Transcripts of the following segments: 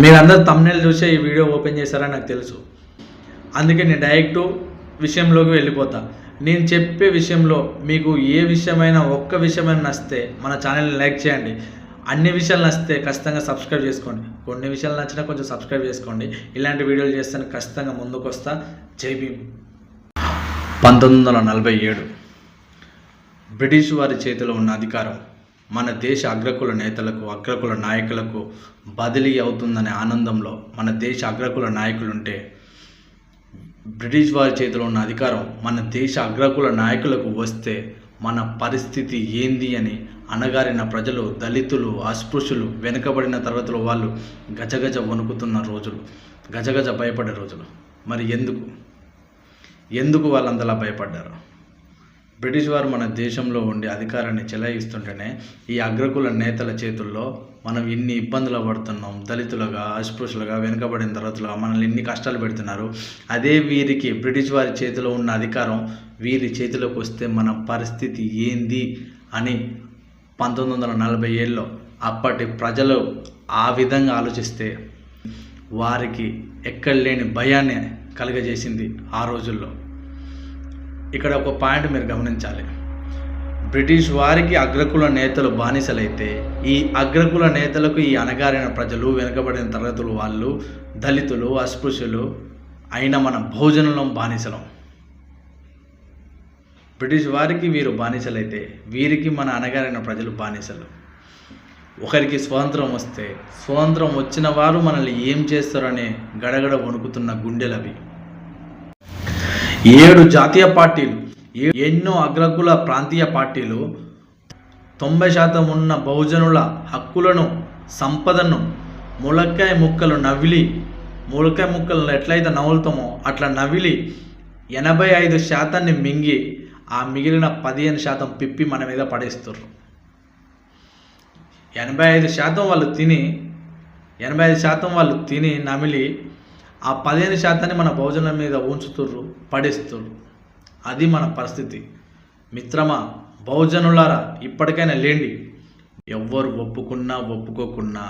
మీరందరూ థంబ్నెయిల్ చూసే ఈ వీడియో ఓపెన్ చేశారని నాకు తెలుసు. అందుకే నేను డైరెక్ట్ విషయంలోకి వెళ్ళిపోతా. నేను చెప్పే విషయంలో మీకు ఏ విషయమైనా ఒక్క విషయమైనా నచ్చితే మన ఛానల్ని లైక్ చేయండి. అన్ని విషయాలు నచ్చితే ఖచ్చితంగా సబ్స్క్రైబ్ చేసుకోండి. కొన్ని విషయాలు నచ్చినా కొంచెం సబ్స్క్రైబ్ చేసుకోండి. ఇలాంటి వీడియోలు చేస్తాను ఖచ్చితంగా ముందుకు వస్తా. జై భీమ్. 1947 బ్రిటిష్ వారి చేతిలో ఉన్న అధికారం మన దేశ అగ్రకుల నేతలకు, అగ్రకుల నాయకులకు బదిలీ అవుతుందనే ఆనందంలో మన దేశ అగ్రకుల నాయకులుంటే, బ్రిటిష్ వారి చేతిలో ఉన్న అధికారం మన దేశ అగ్రకుల నాయకులకు వస్తే మన పరిస్థితి ఏంది అని అణగారిన ప్రజలు, దళితులు, అస్పృశ్యులు, వెనుకబడిన తరగతుల వాళ్ళు గజగజ వణుకుతున్న రోజులు, గజగజ భయపడే రోజులు. మరి ఎందుకు వాళ్ళంతలా భయపడ్డారు? బ్రిటిష్ వారు మన దేశంలో ఉండి అధికారాన్ని చెలాయిస్తుంటేనే ఈ అగ్రకుల నేతల చేతుల్లో మనం ఇన్ని ఇబ్బందులు పడుతున్నాం. దళితులుగా, అస్పృశ్యులుగా, వెనుకబడిన తరగతులుగా మనల్ని ఇన్ని కష్టాలు పెడుతున్నారు. అదే వీరికి బ్రిటిష్ వారి చేతిలో ఉన్న అధికారం వీరి చేతిలోకి వస్తే మన పరిస్థితి ఏంది అని 1947లో అప్పటి ప్రజలు ఆ విధంగా ఆలోచిస్తే వారికి ఎక్కడ లేని భయాన్ని కలుగజేసింది ఆ రోజుల్లో. ఇక్కడ ఒక పాయింట్ మీరు గమనించాలి. బ్రిటిష్ వారికి అగ్రకుల నేతలు బానిసలైతే ఈ అగ్రకుల నేతలకు ఈ అణగారిన ప్రజలు, వెనుకబడిన తరగతులు వాళ్ళు, దళితులు, అస్పృశ్యులు అయిన మన బహుజనులం బానిసలం. బ్రిటిష్ వారికి వీరు బానిసలైతే వీరికి మన అణగారిన ప్రజలు బానిసలు. ఒకరికి స్వాతంత్రం వస్తే స్వాతంత్రం వచ్చిన వారు మనల్ని ఏం చేస్తారనే గడగడ వణుకుతున్న గుండెలవి. 7 జాతీయ పార్టీలు, ఎన్నో అగ్రకుల ప్రాంతీయ పార్టీలు 90% ఉన్న బహుజనుల హక్కులను, సంపదను ములక్కాయ ముక్కలు ఎట్లయితే నవ్వులుతామో అట్లా నవిలి 85% మింగి ఆ మిగిలిన 15% పిప్పి మన మీద పడేస్తారు. 85% వాళ్ళు తిని నమిలి ఆ 15% మన బహుజనుల మీద ఉంచుతుర్రు, పడేస్తుర్రు. అది మన పరిస్థితి. మిత్రమా, బహుజనులారా, ఇప్పటికైనా లేండి. ఎవ్వరు ఒప్పుకున్నా ఒప్పుకోకున్నా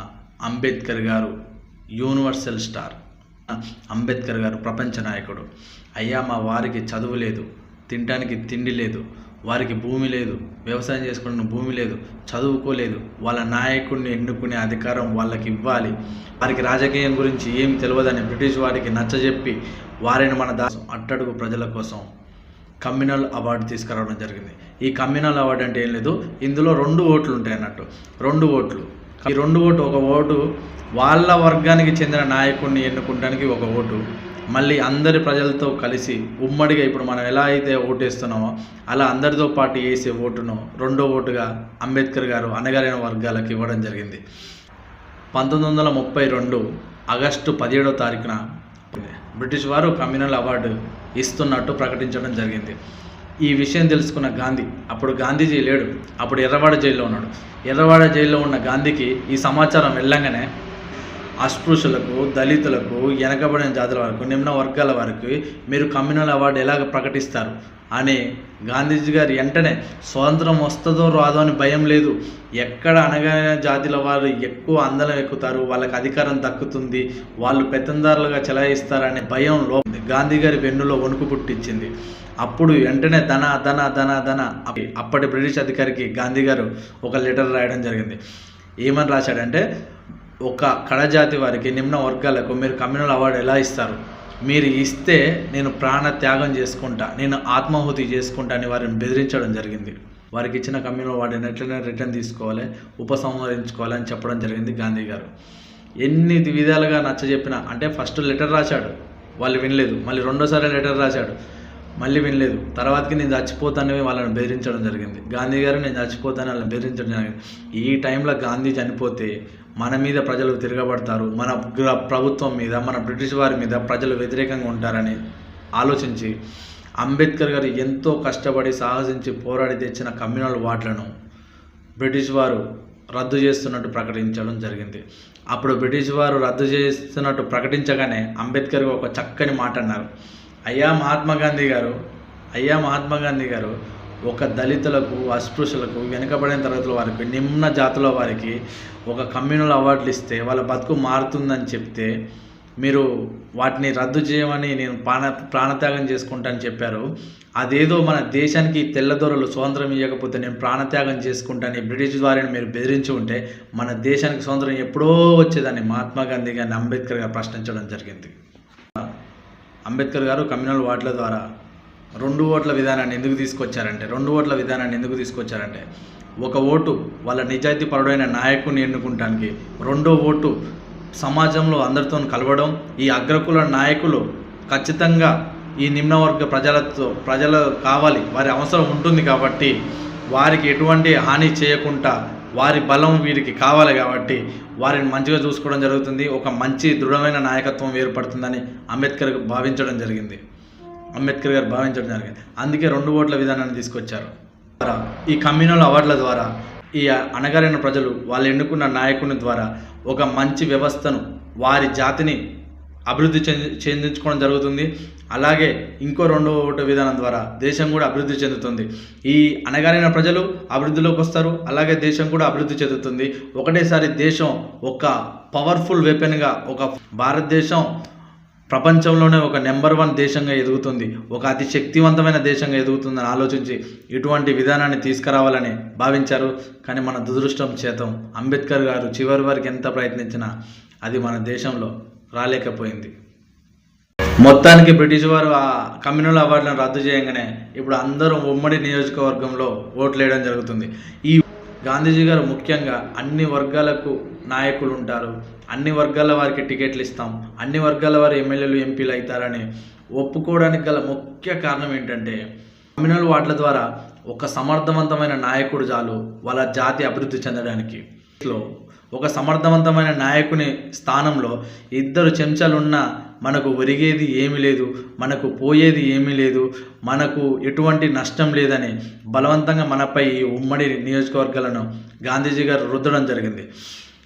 అంబేద్కర్ గారు యూనివర్సల్ స్టార్. అంబేద్కర్ గారు ప్రపంచ నాయకుడు. అయ్యా, మా వారికి చదువు లేదు, తినడానికి తిండి లేదు, వారికి భూమి లేదు, వ్యవసాయం చేసుకునే భూమి లేదు, చదువుకోలేదు. వాళ్ళ నాయకుడిని ఎన్నుకునే అధికారం వాళ్ళకి ఇవ్వాలి. వారికి రాజకీయం గురించి ఏం తెలియదని బ్రిటిష్ వారికి నచ్చజెప్పి వారిని మన అట్టడుగు ప్రజల కోసం కమ్యూనల్ అవార్డు తీసుకురావడం జరిగింది. ఈ కమ్యూనల్ అవార్డు అంటే ఏం లేదు, ఇందులో 2 ఓట్లు ఉంటాయి అన్నట్టు. 2 ఓట్లు. ఈ 2 ఓటు, ఒక ఓటు వాళ్ళ వర్గానికి చెందిన నాయకుడిని ఎన్నుకోవడానికి, ఒక ఓటు మళ్ళీ అందరి ప్రజలతో కలిసి ఉమ్మడిగా ఇప్పుడు మనం ఎలా అయితే ఓటేస్తున్నామో అలా అందరితో పాటు వేసే ఓటును 2వ ఓటుగా అంబేద్కర్ గారు అణగారిన వర్గాలకు ఇవ్వడం జరిగింది. 1932 ఆగస్టు 17వ తారీఖున బ్రిటిష్ వారు కమ్యూనల్ అవార్డు ఇస్తున్నట్టు ప్రకటించడం జరిగింది. ఈ విషయం తెలుసుకున్న గాంధీ, అప్పుడు గాంధీజీ లేడు, అప్పుడు ఎర్రవాడ జైల్లో ఉన్నాడు. ఎర్రవాడ జైల్లో ఉన్న గాంధీకి ఈ సమాచారం వెళ్ళంగానే అస్పృశ్యులకు, దళితులకు, వెనకబడిన జాతుల వరకు, నిమ్న వర్గాల వరకు మీరు కమ్యూనల్ అవార్డు ఎలాగ ప్రకటిస్తారు అని గాంధీజీ గారు వెంటనే స్వాతంత్రం వస్తుందో రాదో అని భయం లేదు, ఎక్కడ అణగారిన జాతుల వారు ఎక్కువ అందలం ఎక్కుతారు, వాళ్ళకి అధికారం దక్కుతుంది, వాళ్ళు పెత్తందారులుగా చెలాయిస్తారనే భయంలో గాంధీ గారి వెన్నులో వణుకు పుట్టించింది. అప్పుడు వెంటనే అప్పటి బ్రిటిష్ అధికారికి గాంధీ గారు ఒక లెటర్ రాయడం జరిగింది. ఏమని రాశాడంటే, ఒక కడజాతి వారికి, నిమ్న వర్గాలకు మీరు కమ్యూనల్ అవార్డు ఎలా ఇస్తారు? మీరు ఇస్తే నేను ప్రాణ త్యాగం చేసుకుంటా, నేను ఆత్మాహుతి చేసుకుంటా అని వారిని బెదిరించడం జరిగింది. వారికి ఇచ్చిన కమ్యూనల్ అవార్డుని ఎట్లనే రిటర్న్ తీసుకోవాలి, ఉపసంహరించుకోవాలి అని చెప్పడం జరిగింది గాంధీ గారు. ఎన్ని విధాలుగా నచ్చజెప్పినా, అంటే ఫస్ట్ లెటర్ రాశాడు, వాళ్ళు వినలేదు. మళ్ళీ 2వ లెటర్ రాశాడు, మళ్ళీ వినలేదు. తర్వాతకి నేను చచ్చిపోతానని వాళ్ళని బెదిరించడం జరిగింది. గాంధీ గారు నేను చచ్చిపోతానని వాళ్ళని బెదిరించడం జరిగింది. ఈ టైంలో గాంధీ చనిపోతే మన మీద ప్రజలు తిరగబడతారు, మన ప్రభుత్వం మీద, మన బ్రిటిష్ వారి మీద ప్రజలు వ్యతిరేకంగా ఉంటారని ఆలోచించి అంబేద్కర్ గారు ఎంతో కష్టపడి సాహసించి పోరాడి తెచ్చిన కమ్యూనల్ అవార్డులను బ్రిటిష్ వారు రద్దు చేస్తున్నట్టు ప్రకటించడం జరిగింది. అప్పుడు బ్రిటిష్ వారు రద్దు చేస్తున్నట్టు ప్రకటించగానే అంబేద్కర్ ఒక చక్కని మాట అన్నారు. అయ్యా మహాత్మా గాంధీ గారు ఒక దళితులకు, అస్పృశ్యులకు, వెనుకబడిన తరగతుల వారికి, నిమ్న జాతుల వారికి ఒక కమ్యూనల్ అవార్డులు ఇస్తే వాళ్ళ బతుకు మారుతుందని చెప్తే మీరు వాటిని రద్దు చేయమని నేను ప్రాణత్యాగం చేసుకుంటానని చెప్పారు. అదేదో మన దేశానికి తెల్లదొరలు స్వాతంత్రం ఇవ్వకపోతే నేను ప్రాణత్యాగం చేసుకుంటానని బ్రిటిష్ వారిని మీరు బెదిరించి ఉంటే మన దేశానికి స్వాతంత్రం ఎప్పుడో వచ్చేదాన్ని మహాత్మా గాంధీ గారిని అంబేద్కర్ గారు ప్రశ్నించడం జరిగింది. అంబేద్కర్ గారు కమ్యూనల్ వార్డుల ద్వారా 2 ఓట్ల విధానాన్ని ఎందుకు తీసుకొచ్చారంటే ఒక ఓటు వాళ్ళ నిజాయితీ పరుడైన నాయకుని ఎన్నుకుంటానికి, 2వ ఓటు సమాజంలో అందరితో కలవడం. ఈ అగ్రకుల నాయకులు ఖచ్చితంగా ఈ నిమ్నవర్గ ప్రజలు కావాలి, వారి అవసరం ఉంటుంది కాబట్టి వారికి ఎటువంటి హాని చేయకుండా వారి బలం వీరికి కావాలి కాబట్టి వారిని మంచిగా చూసుకోవడం జరుగుతుంది. ఒక మంచి దృఢమైన నాయకత్వం ఏర్పడుతుందని అంబేద్కర్ గారు భావించడం జరిగింది. అందుకే 2 ఓట్ల విధానాన్ని తీసుకొచ్చారు. ఈ కమ్యూనల్ అవార్డుల ద్వారా ఈ అణగారిన ప్రజలు వాళ్ళు ఎన్నుకున్న నాయకుని ద్వారా ఒక మంచి వ్యవస్థను, వారి జాతిని అభివృద్ధి చెందించుకోవడం జరుగుతుంది. అలాగే ఇంకో 2వ ఓటు విధానం ద్వారా దేశం కూడా అభివృద్ధి చెందుతుంది. ఈ అణగారిన ప్రజలు అభివృద్ధిలోకి వస్తారు, అలాగే దేశం కూడా అభివృద్ధి చెందుతుంది. ఒకటేసారి దేశం ఒక పవర్ఫుల్ వెపన్గా, ఒక భారతదేశం ప్రపంచంలోనే ఒక నెంబర్ 1 దేశంగా ఎదుగుతుంది, ఒక అతి శక్తివంతమైన దేశంగా ఎదుగుతుందని ఆలోచించి ఇటువంటి విధానాన్ని తీసుకురావాలని భావించారు. కానీ మన దురదృష్టం చేతం అంబేద్కర్ గారు చివరి వరకు ఎంత ప్రయత్నించినా అది మన దేశంలో రాలేకపోయింది. మొత్తానికి బ్రిటిష్ వారు ఆ కమ్యూనల్ అవార్డులను రద్దు చేయగానే ఇప్పుడు అందరూ ఉమ్మడి నియోజకవర్గంలో ఓట్లు వేయడం జరుగుతుంది. ఈ గాంధీజీ గారు ముఖ్యంగా అన్ని వర్గాలకు నాయకులు ఉంటారు, అన్ని వర్గాల వారికి టికెట్లు ఇస్తాం, అన్ని వర్గాల వారు ఎమ్మెల్యేలు, ఎంపీలు అవుతారని ఒప్పుకోవడానికి గల ముఖ్య కారణం ఏంటంటే కమ్యూనల్ వార్డుల ద్వారా ఒక సమర్థవంతమైన నాయకుడు చాలు వాళ్ళ జాతి అభివృద్ధి చెందడానికి. ఒక సమర్థవంతమైన నాయకుని స్థానంలో 2 చెంచాలు ఉన్న మనకు ఒరిగేది ఏమీ లేదు, మనకు పోయేది ఏమీ లేదు, మనకు ఎటువంటి నష్టం లేదని బలవంతంగా మనపై ఈ ఉమ్మడి నియోజకవర్గాలను గాంధీజీ గారు రుద్దడం జరిగింది.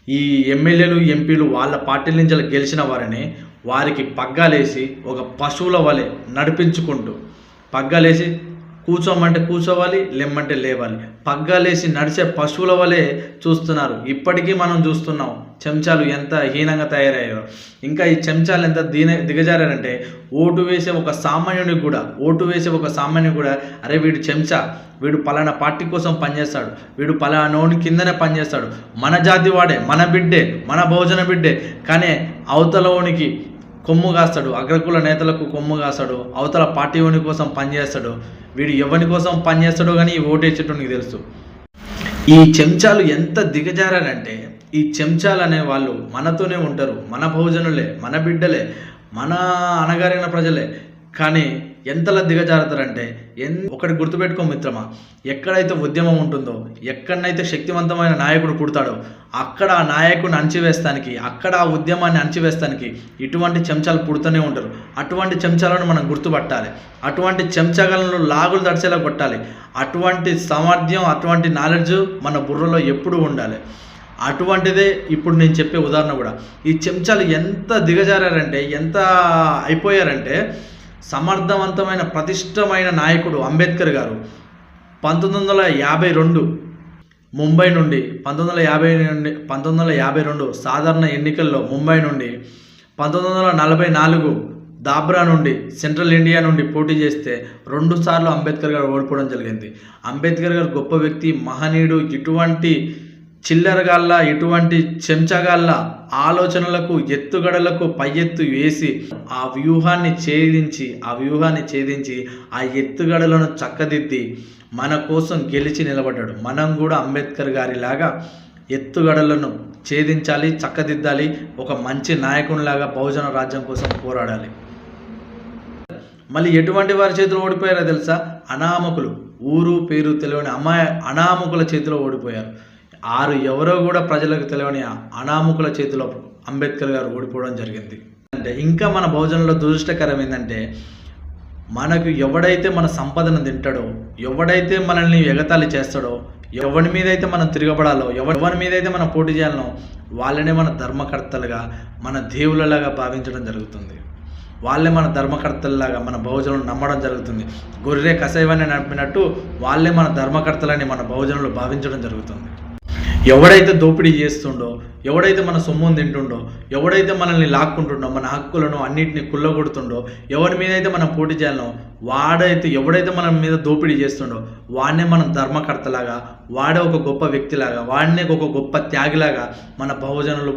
ఈ ఎమ్మెల్యేలు, ఎంపీలు వాళ్ళ పార్టీల నుంచి గెలిచిన వారిని వారికి పగ్గాలేసి ఒక పశువుల వలె నడిపించుకుంటూ, పగ్గాలేసి కూర్చోమంటే కూర్చోవాలి, లేమ్మంటే లేవాలి, పగ్గాలేసి నడిచే పశువుల వలె చూస్తున్నారు. ఇప్పటికీ మనం చూస్తున్నాం చెంచాలు ఎంత హీనంగా తయారయ్యారో. ఇంకా ఈ చెంచాలు ఎంత దిగజారంటే ఓటు వేసే ఒక సామాన్యుడికి కూడా అరే వీడు చెంచా, వీడు పలానా పార్టీ కోసం పనిచేస్తాడు, వీడు పలానోని కిందనే పనిచేస్తాడు, మన జాతి వాడే, మన బిడ్డే, మన భోజన బిడ్డే, కానీ అవతలలోనికి కొమ్ము కాస్తాడు, అగ్రకుల నేతలకు కొమ్ము కాస్తాడు, అవతల పార్టీ ఓని కోసం పనిచేస్తాడు, వీడు ఎవరి కోసం పనిచేస్తాడో కానీ ఈ ఓటేసేటోనికి తెలుసు. ఈ చెంచాలు ఎంత దిగజారారంటే ఈ చెంచాలు అనే వాళ్ళు మనతోనే ఉంటారు, మన భోజనులే, మన బిడ్డలే, మన అణగారిన ప్రజలే, కానీ ఎంతలా దిగజారుతారంటే ఒకటి గుర్తుపెట్టుకో మిత్రమా, ఎక్కడైతే ఉద్యమం ఉంటుందో, ఎక్కడైతే శక్తివంతమైన నాయకుడు పుడతాడో అక్కడ ఆ నాయకుడిని అణచివేస్తానికి, అక్కడ ఆ ఉద్యమాన్ని అణచివేస్తానికి ఇటువంటి చెంచాలు పుడుతూనే ఉంటారు. అటువంటి చెంచాలను మనం గుర్తుపట్టాలి, అటువంటి చెంచాలను లాగులు దడిచేలా కొట్టాలి. అటువంటి సామర్థ్యం, అటువంటి నాలెడ్జ్ మన బుర్రలో ఎప్పుడూ ఉండాలి. అటువంటిదే ఇప్పుడు నేను చెప్పే ఉదాహరణ కూడా. ఈ చెంచాలు ఎంత దిగజారంటే, ఎంత అయిపోయారంటే, సమర్థవంతమైన ప్రతిష్టమైన నాయకుడు అంబేద్కర్ గారు 1952 ముంబై నుండి 1952 సాధారణ ఎన్నికల్లో ముంబై నుండి 1944 దాబ్రా నుండి, సెంట్రల్ ఇండియా నుండి పోటీ చేస్తే 2 సార్లు అంబేద్కర్ గారు ఓడిపోవడం జరిగింది. అంబేద్కర్ గారు గొప్ప వ్యక్తి, మహనీయుడు. ఇటువంటి చిల్లరగాళ్ళ, ఇటువంటి చెంచగాళ్ళ ఆలోచనలకు, ఎత్తుగడలకు పై ఎత్తు వేసి ఆ వ్యూహాన్ని ఛేదించి ఆ ఎత్తుగడలను చక్కదిద్ది మన కోసం గెలిచి నిలబడ్డాడు. మనం కూడా అంబేద్కర్ గారిలాగా ఎత్తుగడలను ఛేదించాలి, చక్కదిద్దాలి, ఒక మంచి నాయకునిలాగా బహుజన రాజ్యం కోసం పోరాడాలి. మళ్ళీ ఎటువంటి వారి చేతిలో ఓడిపోయారో తెలుసా? అనామకులు, ఊరు పేరు తెలియని అనామకుల చేతిలో ఓడిపోయారు. ఎవరో కూడా ప్రజలకు తెలియని అనామకుల చేతిలో అంబేద్కర్ గారు ఓడిపోవడం జరిగింది. అంటే ఇంకా మన బహుజనుల దురదృష్టకరం ఏంటంటే, మనకు ఎవడైతే మన సంపదను తింటాడో, ఎవడైతే మనల్ని ఎగతాళి చేస్తాడో, ఎవరి మీద అయితే మనం తిరగబడాలో, ఎవరి మీద అయితే మనం పోటీ చేయాలనో వాళ్ళనే మన ధర్మకర్తలుగా, మన దేవుళ్ళలాగా భావించడం జరుగుతుంది. వాళ్ళే మన ధర్మకర్తల్లాగా మన బహుజనులు నమ్మడం జరుగుతుంది. గొర్రె కసైవాన్ని నడిపినట్టు వాళ్ళే మన ధర్మకర్తలని మన బహుజనులు భావించడం జరుగుతుంది. ఎవడైతే దోపిడీ చేస్తుండో, ఎవడైతే మన సొమ్మును తింటుండో, ఎవడైతే మనల్ని లాక్కుంటుండో, మన హక్కులను అన్నింటినీ కుల్లగొడుతుండో, ఎవరి మీద అయితే మనం పోటీ చేయాలనో ఎవడైతే మన మీద దోపిడీ చేస్తుండో వాడినే మనం ధర్మకర్తలాగా, వాడే ఒక గొప్ప వ్యక్తిలాగా, వాడినే ఒక గొప్ప త్యాగిలాగా మన బహుజనులు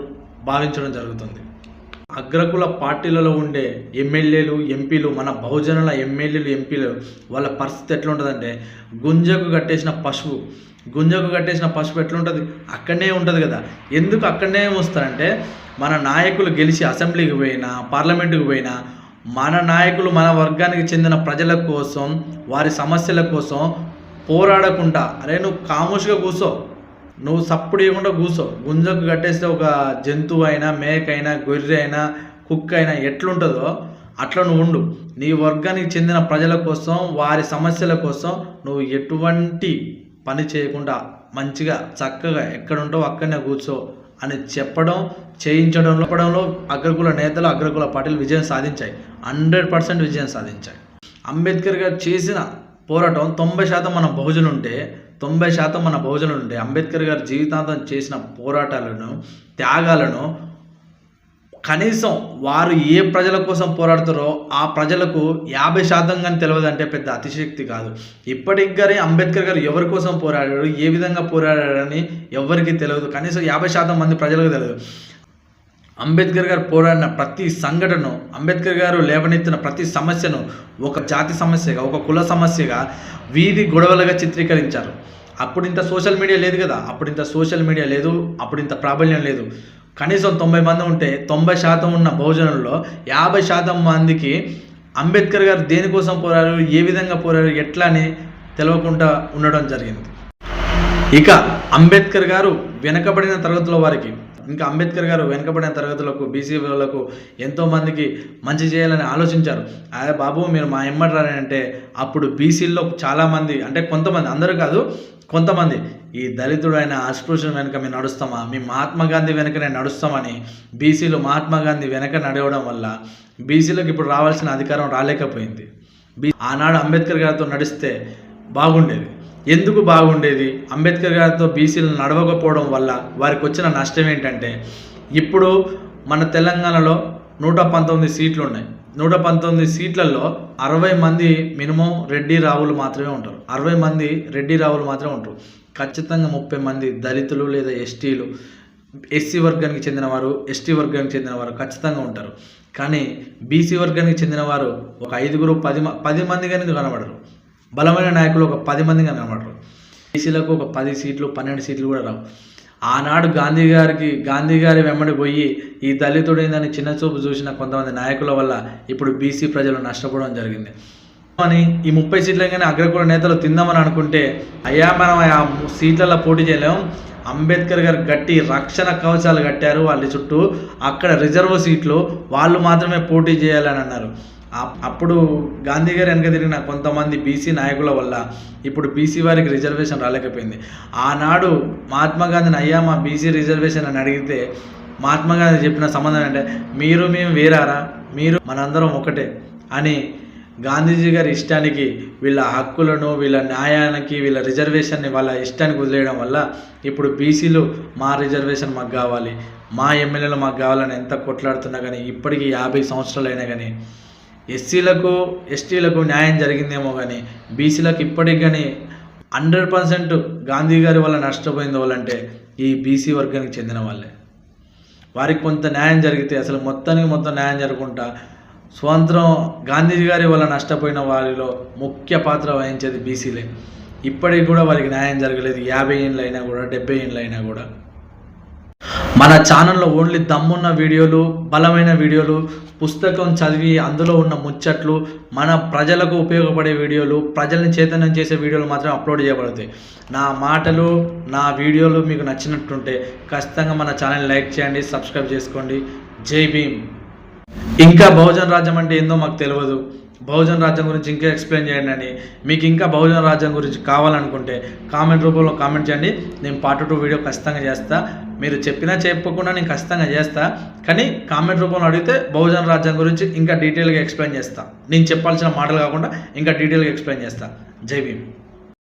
భావించడం జరుగుతుంది. అగ్రకుల పార్టీలలో ఉండే ఎమ్మెల్యేలు, ఎంపీలు, మన బహుజనుల ఎమ్మెల్యేలు, ఎంపీలు వాళ్ళ పరిస్థితి ఎట్లా ఉంటుందంటే గుంజకు కట్టేసిన పశువు ఎట్లుంటుంది, అక్కడనే ఉంటుంది కదా. ఎందుకు అక్కడనే వస్తారంటే మన నాయకులు గెలిచి అసెంబ్లీకి పోయినా, పార్లమెంటుకి పోయినా, మన నాయకులు మన వర్గానికి చెందిన ప్రజల కోసం, వారి సమస్యల కోసం పోరాడకుండా, అరే నువ్వు ఖామోష్గా కూర్చో, నువ్వు సప్పుడు ఇవ్వకుండా కూర్చో. గుంజకు కట్టేస్తే ఒక జంతువు అయినా, మేకైనా, గొర్రె అయినా, కుక్క అయినా ఎట్లుంటుందో అట్లా నువ్వు ఉండు. నీ వర్గానికి చెందిన ప్రజల కోసం, వారి సమస్యల కోసం నువ్వు ఎటువంటి పని చేయకుండా మంచిగా చక్కగా ఎక్కడ ఉంటావో అక్కడనే కూర్చో అని చేయించడంలో అగ్రకుల నేతలు, అగ్రకుల పార్టీలు విజయం సాధించాయి. 100% విజయం సాధించాయి. అంబేద్కర్ గారు చేసిన పోరాటం 90% మన బహుజనులు ఉంటే 90% మన బహుజనులు ఉంటే అంబేద్కర్ గారు జీవితాంతం చేసిన పోరాటాలను, త్యాగాలను కనీసం వారు ఏ ప్రజల కోసం పోరాడుతారో ఆ ప్రజలకు 50% కానీ తెలియదంటే పెద్ద అతిశక్తి కాదు. ఇప్పటికి గారే అంబేద్కర్ గారు ఎవరి కోసం పోరాడారు, ఏ విధంగా పోరాడారని ఎవరికి తెలియదు. కనీసం 50% మంది ప్రజలకు తెలియదు. అంబేద్కర్ గారు పోరాడిన ప్రతి సంఘటన, అంబేద్కర్ గారు లేవనెత్తిన ప్రతి సమస్యను ఒక జాతి సమస్యగా, ఒక కుల సమస్యగా, వీధి గొడవలుగా చిత్రీకరించారు. అప్పుడు ఇంత సోషల్ మీడియా లేదు కదా, అప్పుడు ఇంత ప్రాబల్యం లేదు. కనీసం 90 మంది ఉంటే 90% ఉన్న బహుజనుల్లో 50% మందికి అంబేద్కర్ గారు దేనికోసం పోరాడారు, ఏ విధంగా పోరాడారు, ఎట్లా అని తెలియకుండా ఉండడం జరిగింది. ఇక అంబేద్కర్ గారు వెనకబడిన తరగతులకు బీసీ వాళ్ళకు ఎంతోమందికి మంచి చేయాలని ఆలోచించారు. అదే బాబు మీరు మా ఎమ్మటారని అంటే అప్పుడు బీసీల్లో చాలామంది, అంటే కొంతమంది, అందరూ కాదు, కొంతమంది ఈ దళితుడైన అస్పృశ్యం వెనుక మేము నడుస్తామా, మీ మహాత్మా గాంధీ వెనకనే నడుస్తామని బీసీలు మహాత్మా గాంధీ వెనక నడవడం వల్ల బీసీలకు ఇప్పుడు రావాల్సిన అధికారం రాలేకపోయింది. ఆనాడు అంబేద్కర్ గారితో నడిస్తే బాగుండేది. ఎందుకు బాగుండేది? అంబేద్కర్ గారితో బీసీలు నడవకపోవడం వల్ల వారికి వచ్చిన నష్టం ఏంటంటే ఇప్పుడు మన తెలంగాణలో 119 సీట్లు ఉన్నాయి. 119 సీట్లలో 60 మంది మినిమం రెడ్డి రావులు మాత్రమే ఉంటారు. 60 మంది రెడ్డి రావులు మాత్రమే ఉంటారు. ఖచ్చితంగా 30 మంది దళితులు లేదా ఎస్టీలు, ఎస్సీ వర్గానికి చెందినవారు, ఎస్టీ వర్గానికి చెందినవారు ఖచ్చితంగా ఉంటారు. కానీ బీసీ వర్గానికి చెందినవారు ఒక 5-10 మంది కానీ కనబడరు. బలమైన నాయకులు ఒక 10 మంది కానీ కనబడరు. బీసీలకు ఒక 10 సీట్లు, 12 సీట్లు కూడా రావు. ఆనాడు గాంధీ గారి వెంబడి పోయి ఈ దళితుడైందని చిన్న చూపు చూసిన కొంతమంది నాయకుల వల్ల ఇప్పుడు బీసీ ప్రజలు నష్టపోవడం జరిగింది. అని ఈ 30 సీట్లగానే అగ్రకుల నేతలు తిందామని అనుకుంటే మనం ఆ సీట్లలో పోటీ చేయలేము. అంబేద్కర్ గారు గట్టి రక్షణ కవచాలు కట్టారు వాళ్ళ చుట్టూ. అక్కడ రిజర్వ్ సీట్లు వాళ్ళు మాత్రమే పోటీ చేయాలని అన్నారు. అప్పుడు గాంధీ గారు వెనక తిరిగిన కొంతమంది బీసీ నాయకుల వల్ల ఇప్పుడు బీసీ వారికి రిజర్వేషన్ రాలేకపోయింది. ఆనాడు మహాత్మా గాంధీని మా బీసీ రిజర్వేషన్ అని అడిగితే మహాత్మా గాంధీ చెప్పిన సంబంధం అంటే మేము వేరారా, మీరు మనందరం ఒకటే అని గాంధీజీ గారి ఇష్టానికి, వీళ్ళ హక్కులను, వీళ్ళ న్యాయానికి, వీళ్ళ రిజర్వేషన్ని వాళ్ళ ఇష్టానికి వదిలేయడం వల్ల ఇప్పుడు బీసీలు మా రిజర్వేషన్ మాకు కావాలి, మా ఎమ్మెల్యేలు మాకు కావాలని ఎంత కొట్లాడుతున్నా కానీ ఇప్పటికీ 50 సంవత్సరాలు అయినా కానీ ఎస్సీలకు, ఎస్టీలకు న్యాయం జరిగిందేమో కానీ బీసీలకు ఇప్పటికి కానీ 100% గాంధీ గారి వల్ల నష్టపోయింది వాళ్ళంటే ఈ బీసీ వర్గానికి చెందిన వాళ్ళే. వారికి కొంత న్యాయం జరిగితే అసలు మొత్తం న్యాయం జరగకుండా స్వతంత్రం గాంధీ గారి వల్ల నష్టపోయిన వారిలో ముఖ్య పాత్ర వహించేది బీసీలే. ఇప్పటికి కూడా వారికి న్యాయం జరగలేదు. 50 ఏళ్ళు అయినా కూడా, 70 ఏళ్ళు అయినా కూడా. మన ఛానల్లో ఓన్లీ దమ్మున్న వీడియోలు, బలమైన వీడియోలు, పుస్తకం చదివి అందులో ఉన్న ముచ్చట్లు, మన ప్రజలకు ఉపయోగపడే వీడియోలు, ప్రజల్ని చైతన్యం చేసే వీడియోలు మాత్రం అప్లోడ్ చేయబడతాయి. నా మాటలు, నా వీడియోలు మీకు నచ్చినట్టుంటే ఖచ్చితంగా మన ఛానల్ లైక్ చేయండి, సబ్స్క్రైబ్ చేసుకోండి. జై భీమ్. ఇంకా బహుజన రాజ్యం అంటే ఏందో మాకు తెలియదు, బహుజన రాజ్యం గురించి ఇంకా ఎక్స్ప్లెయిన్ చేయండి అని. మీకు ఇంకా బహుజన రాజ్యం గురించి కావాలనుకుంటే కామెంట్ రూపంలో కామెంట్ చేయండి. నేను పార్ట్ 2 వీడియో ఖచ్చితంగా చేస్తా. మీరు చెప్పినా చెప్పకుండా నేను ఖచ్చితంగా చేస్తా. కానీ కామెంట్ రూపంలో అడిగితే బహుజన రాజ్యం గురించి ఇంకా డీటెయిల్గా ఎక్స్ప్లెయిన్ చేస్తా. నేను చెప్పాల్సిన మాటలు కాకుండా ఇంకా డీటెయిల్గా ఎక్స్ప్లెయిన్ చేస్తా. జై భీమ్.